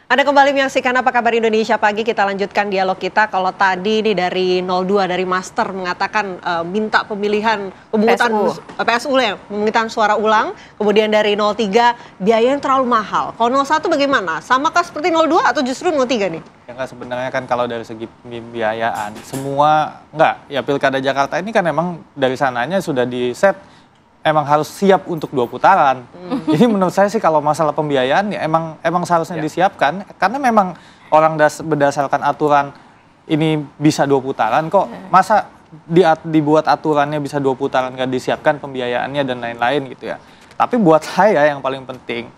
Anda kembali menyaksikan Apa Kabar Indonesia Pagi. Kita lanjutkan dialog kita. Kalau tadi nih dari 02 dari Master mengatakan minta pemilihan pemungutan PSU ya, pemungutan suara ulang. Kemudian dari 03 biaya yang terlalu mahal. Kalau 01 bagaimana? Samakah seperti 02 atau justru 03 nih? Ya enggak, sebenarnya kan kalau dari segi pembiayaan semua enggak. Ya Pilkada Jakarta ini kan emang dari sananya sudah di set emang harus siap untuk 2 putaran. Jadi menurut saya sih kalau masalah pembiayaan ya emang seharusnya disiapkan karena memang orang berdasarkan aturan ini bisa 2 putaran kok. Masa dibuat aturannya bisa 2 putaran kan disiapkan pembiayaannya dan lain-lain gitu ya. Tapi buat saya yang paling penting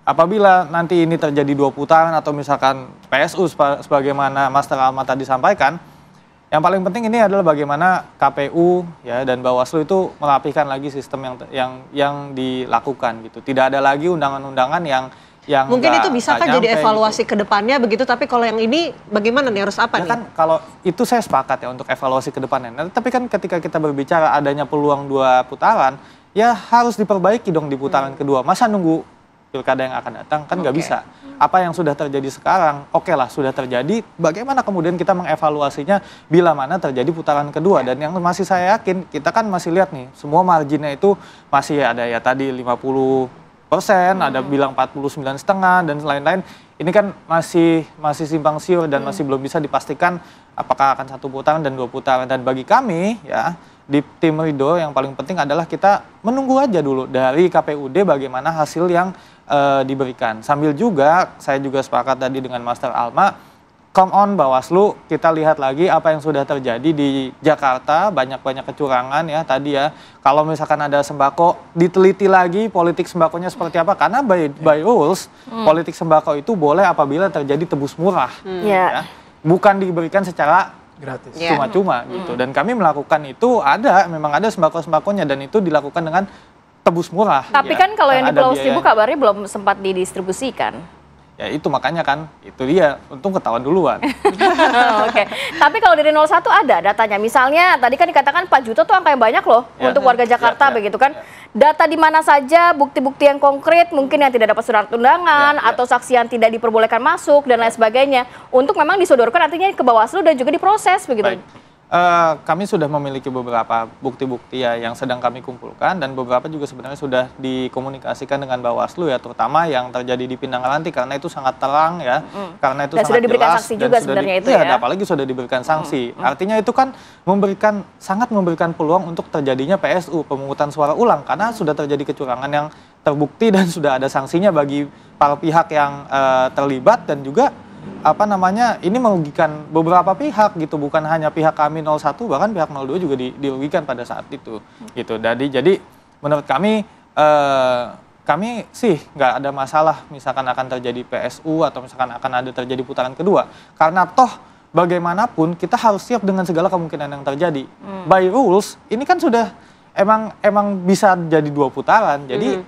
apabila nanti ini terjadi 2 putaran atau misalkan PSU sebagaimana Mas Alma tadi sampaikan, yang paling penting ini adalah bagaimana KPU ya dan Bawaslu itu merapihkan lagi sistem yang dilakukan gitu. Tidak ada lagi undangan-undangan yang mungkin itu bisa kan jadi evaluasi gitu ke depannya begitu, tapi kalau yang ini bagaimana nih, harus apa nih? Kan kalau itu saya sepakat ya untuk evaluasi ke depannya. Nah, tapi kan ketika kita berbicara adanya peluang 2 putaran, ya harus diperbaiki dong di putaran kedua. Masa nunggu pilkada yang akan datang kan nggak bisa. Apa yang sudah terjadi sekarang, oke lah sudah terjadi, bagaimana kemudian kita mengevaluasinya bila mana terjadi putaran kedua. Dan yang masih saya yakin, kita kan masih lihat nih, semua marginnya itu masih ada ya tadi 50%, ada bilang 49,5% dan lain-lain. Ini kan masih simpang siur dan masih belum bisa dipastikan apakah akan 1 putaran dan 2 putaran. Dan bagi kami ya, di tim Ridho yang paling penting adalah kita menunggu aja dulu dari KPUD bagaimana hasil yang diberikan. Sambil juga saya juga sepakat tadi dengan Master Alma, come on Bawaslu, kita lihat lagi apa yang sudah terjadi di Jakarta, banyak-banyak kecurangan ya tadi ya. Kalau misalkan ada sembako, diteliti lagi politik sembakonya seperti apa, karena by rules politik sembako itu boleh apabila terjadi tebus murah. Ya. Bukan diberikan secara gratis, cuma-cuma gitu. Dan kami melakukan itu memang ada sembako-sembakonya dan itu dilakukan dengan tebus murah. Tapi kan kalau yang di Pulau Seribu kabarnya belum sempat didistribusikan. Ya itu makanya kan, itu dia, untung ketahuan duluan. Oke. Tapi kalau dari 01 ada datanya. Misalnya tadi kan dikatakan 4 juta tuh angka yang banyak loh untuk warga Jakarta begitu kan. Data di mana saja, bukti-bukti yang konkret, mungkin yang tidak dapat surat undangan atau saksi yang tidak diperbolehkan masuk dan lain sebagainya. Untuk memang disodorkan artinya ke Bawaslu dan juga diproses begitu. Baik. Kami sudah memiliki beberapa bukti-bukti ya yang sedang kami kumpulkan dan beberapa juga sebenarnya sudah dikomunikasikan dengan Bawaslu ya, terutama yang terjadi di Pinang Ranti karena itu sangat terang ya, karena itu dan sangat sudah diberikan jelas sanksi juga sebenarnya itu ya. Apalagi sudah diberikan sanksi. Artinya itu kan sangat memberikan peluang untuk terjadinya PSU, pemungutan suara ulang, karena sudah terjadi kecurangan yang terbukti dan sudah ada sanksinya bagi para pihak yang terlibat dan juga ini merugikan beberapa pihak gitu, bukan hanya pihak kami 01, bahkan pihak 02 juga dirugikan pada saat itu gitu. Jadi menurut kami sih nggak ada masalah misalkan akan terjadi PSU atau misalkan akan ada terjadi putaran kedua, karena toh bagaimanapun kita harus siap dengan segala kemungkinan yang terjadi. By rules ini kan sudah emang bisa jadi 2 putaran, jadi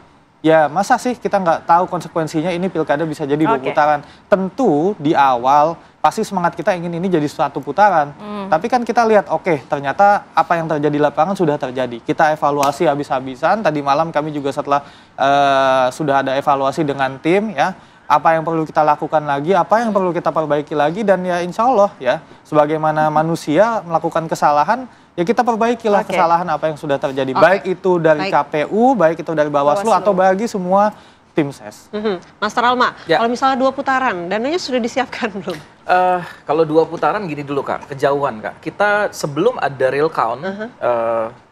ya masa sih kita nggak tahu konsekuensinya ini pilkada bisa jadi 2 putaran. Tentu di awal pasti semangat kita ingin ini jadi 1 putaran. Tapi kan kita lihat ternyata apa yang terjadi di lapangan sudah terjadi. Kita evaluasi habis-habisan. Tadi malam kami juga setelah sudah ada evaluasi dengan tim ya. Apa yang perlu kita lakukan lagi, apa yang perlu kita perbaiki lagi, dan ya insya Allah ya sebagaimana manusia melakukan kesalahan, ya kita perbaikilah kesalahan apa yang sudah terjadi. Baik itu dari KPU, baik itu dari Bawaslu, atau bagi semua tim ses. Master Alma, kalau misalnya 2 putaran, dananya sudah disiapkan belum? Kalau 2 putaran gini dulu Kak, kejauhan Kak. Kita sebelum ada real count,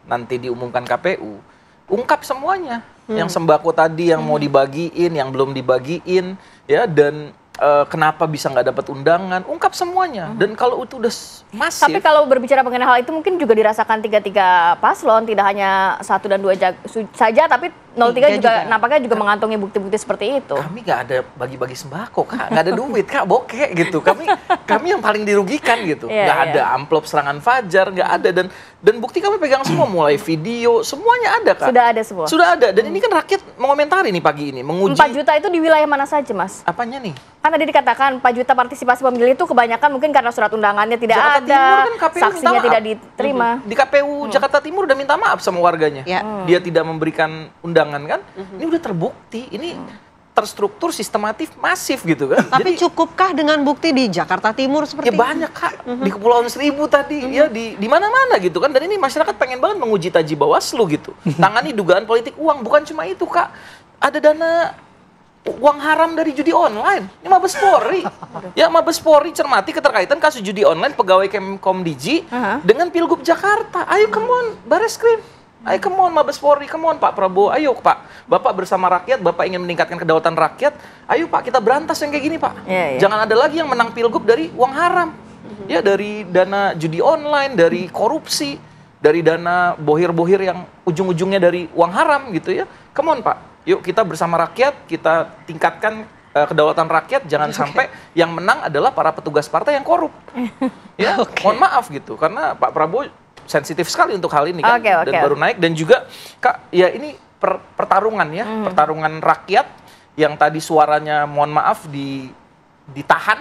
nanti diumumkan KPU, ungkap semuanya. Yang sembako tadi yang mau dibagiin, yang belum dibagiin, ya, dan kenapa bisa nggak dapat undangan, ungkap semuanya. Dan kalau itu udah masif. Tapi kalau berbicara mengenai hal itu mungkin juga dirasakan tiga paslon, tidak hanya 1 dan 2 saja, tapi 03 juga nampaknya juga mengantongi bukti-bukti seperti itu. Kami nggak ada bagi-bagi sembako Kak, nggak ada duit Kak, bokeh gitu. Kami yang paling dirugikan gitu. Nggak ada amplop serangan fajar, nggak ada, dan bukti kami pegang semua, mulai video, semuanya ada Kak. Sudah ada semua. Sudah ada, dan ini kan rakyat mengomentari nih pagi ini, menguji. 4 juta itu di wilayah mana saja Mas? Apanya nih? Kan tadi dikatakan 4 juta partisipasi pemilih itu kebanyakan mungkin karena surat undangannya tidak Jakarta ada, Timur kan KPU saksinya tidak diterima. Di KPU Jakarta Timur udah minta maaf sama warganya. Dia tidak memberikan undangan kan. Ini udah terbukti. Ini terstruktur, sistematif, masif gitu kan. Tapi cukupkah dengan bukti di Jakarta Timur seperti ya banyak Kak, di Kepulauan Seribu tadi, ya di mana-mana gitu kan. Dan ini masyarakat pengen banget menguji taji Bawaslu gitu. Tangani dugaan politik uang, bukan cuma itu Kak. Ada dana uang haram dari judi online. Ini Mabes Polri. Ya Mabes Polri cermati keterkaitan kasus judi online pegawai Kemkomdiji dengan Pilgub Jakarta. Ayo come on, Bareskrim. Ayo come on Mabes Polri, come on Pak Prabowo. Ayo Pak, Bapak bersama rakyat, Bapak ingin meningkatkan kedaulatan rakyat. Ayo Pak, kita berantas yang kayak gini Pak. Jangan ada lagi yang menang Pilgub dari uang haram. Ya dari dana judi online, dari korupsi, dari dana bohir-bohir yang ujung-ujungnya dari uang haram gitu ya. Come on Pak, yuk kita bersama rakyat, kita tingkatkan kedaulatan rakyat. Jangan sampai yang menang adalah para petugas partai yang korup. Ya, mohon maaf gitu, karena Pak Prabowo sensitif sekali untuk hal ini kan, dan baru naik. Dan juga Kak, ya ini pertarungan ya, pertarungan rakyat yang tadi suaranya mohon maaf ditahan,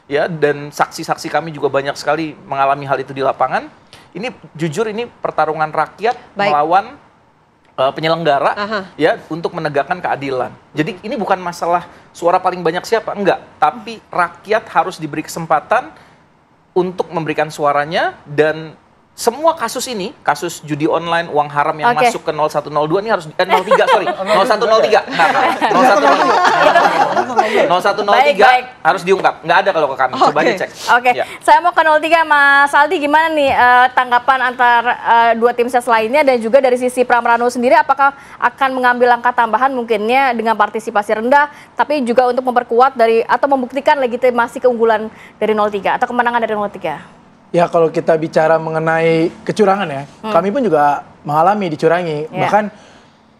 ya, dan saksi-saksi kami juga banyak sekali mengalami hal itu di lapangan. Ini jujur ini pertarungan rakyat melawan penyelenggara ya untuk menegakkan keadilan. Jadi ini bukan masalah suara paling banyak siapa, enggak, tapi rakyat harus diberi kesempatan untuk memberikan suaranya. Dan semua kasus ini, kasus judi online, uang haram yang masuk ke 0102 ini harus 03 sorry, 0103. Nah, 0103 harus diungkap. Nggak ada kalau ke kami. Coba dicek. Ya. Saya mau ke 03, Mas Aldi, gimana nih tanggapan antar dua tim ses lainnya, dan juga dari sisi Pramrano sendiri, apakah akan mengambil langkah tambahan mungkinnya dengan partisipasi rendah, tapi juga untuk memperkuat dari atau membuktikan legitimasi keunggulan dari 03 atau kemenangan dari 03? Ya kalau kita bicara mengenai kecurangan ya, kami pun juga mengalami dicurangi. Bahkan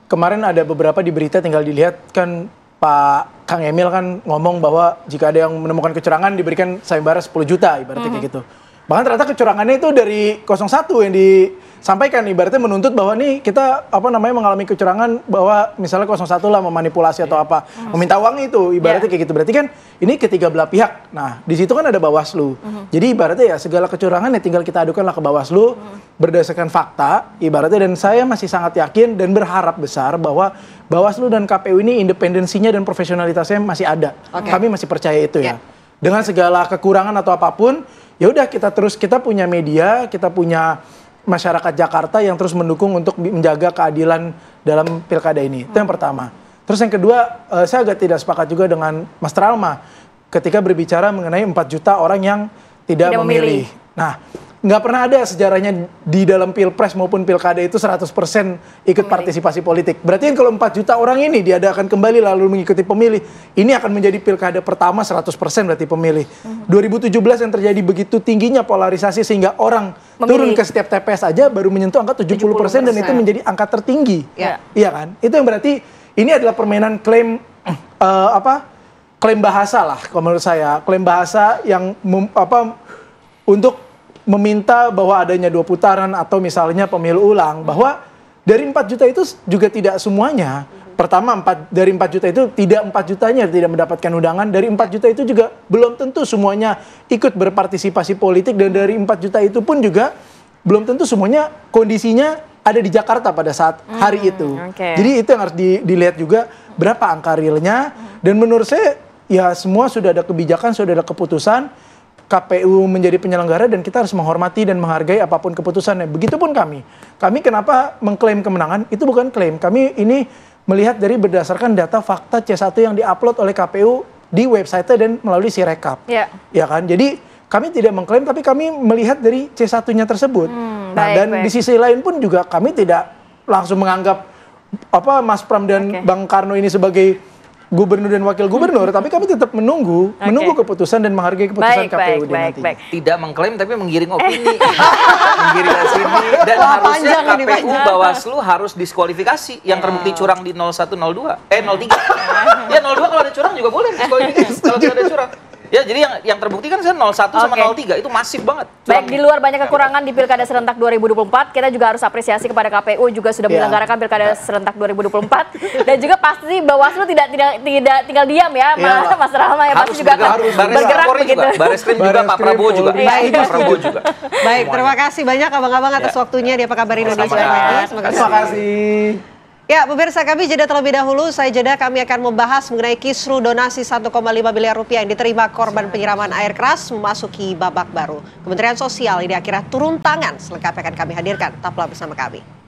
kemarin ada beberapa di berita tinggal dilihat kan, Pak Kang Emil kan ngomong bahwa jika ada yang menemukan kecurangan diberikan sayembara 10 juta ibaratnya kayak gitu. Bahkan ternyata kecurangannya itu dari 01 yang disampaikan, ibaratnya menuntut bahwa nih kita mengalami kecurangan, bahwa misalnya 01 lah memanipulasi atau apa, meminta uang itu ibaratnya kayak gitu. Berarti kan ini ketiga belah pihak. Nah, di situ kan ada Bawaslu. Jadi ibaratnya ya segala kecurangan ya tinggal kita adukanlah ke Bawaslu berdasarkan fakta ibaratnya. Dan saya masih sangat yakin dan berharap besar bahwa Bawaslu dan KPU ini independensinya dan profesionalitasnya masih ada. Kami masih percaya itu ya. Dengan segala kekurangan atau apapun, ya udah kita punya media, kita punya masyarakat Jakarta yang terus mendukung untuk menjaga keadilan dalam pilkada ini. Itu yang pertama. Terus yang kedua, saya agak tidak sepakat juga dengan Mas Tralma ketika berbicara mengenai 4 juta orang yang tidak memilih. Nah, nggak pernah ada sejarahnya di dalam pilpres maupun pilkada itu 100% ikut partisipasi politik. Berarti kan kalau 4 juta orang ini diadakan kembali lalu mengikuti pemilih, ini akan menjadi pilkada pertama 100% berarti pemilih. 2017 yang terjadi begitu tingginya polarisasi sehingga orang turun ke setiap TPS aja baru menyentuh angka 70% dan itu menjadi angka tertinggi. Iya kan? Itu yang berarti ini adalah permainan klaim klaim bahasa lah kalau menurut saya. Klaim bahasa yang untuk meminta bahwa adanya 2 putaran atau misalnya pemilu ulang, bahwa dari 4 juta itu juga tidak semuanya. Pertama, dari 4 juta itu tidak 4 jutanya tidak mendapatkan undangan, dari 4 juta itu juga belum tentu semuanya ikut berpartisipasi politik, dan dari 4 juta itu pun juga belum tentu semuanya kondisinya ada di Jakarta pada saat hari itu. Jadi itu yang harus dilihat juga berapa angka realnya, dan menurut saya ya semua sudah ada kebijakan, sudah ada keputusan. KPU menjadi penyelenggara dan kita harus menghormati dan menghargai apapun keputusannya. Begitupun kami. Kami kenapa mengklaim kemenangan? Itu bukan klaim. Kami ini melihat dari berdasarkan data fakta C1 yang diupload oleh KPU di website dan melalui Sirekap. Ya kan? Jadi kami tidak mengklaim, tapi kami melihat dari C1-nya tersebut. Di sisi lain pun juga kami tidak langsung menganggap Mas Pram dan Bang Karno ini sebagai gubernur dan wakil gubernur, tapi kami tetap menunggu keputusan dan menghargai keputusan KPU nanti. Tidak mengklaim tapi menggiring opini. Menggiring sini, dan harusnya KPU Bawaslu harus diskualifikasi yang terbukti curang di 0102 03. Ya 02 kalau ada curang juga boleh diskualifikasi kalau tidak ada curang. Ya, jadi yang terbukti kan 01 sama 03 itu masif banget. Baik, di luar banyak kekurangan di Pilkada Serentak 2024, kita juga harus apresiasi kepada KPU juga sudah menyelenggarakan Pilkada Serentak 2024, dan juga pasti Bawaslu tidak tinggal diam ya, Mas Rahma ya, pasti juga akan bergerak begitu. Bareskrim juga, Pak Prabowo juga. Pak Prabowo juga. Baik, terima kasih banyak abang-abang atas waktunya di Apa Kabar Indonesia. Terima kasih. Ya, pemirsa, kami jeda terlebih dahulu. Saya jeda, kami akan membahas mengenai kisru donasi 1,5 miliar rupiah yang diterima korban penyiraman air keras memasuki babak baru. Kementerian Sosial ini akhirnya turun tangan. Selengkapnya akan kami hadirkan. Tetaplah bersama kami.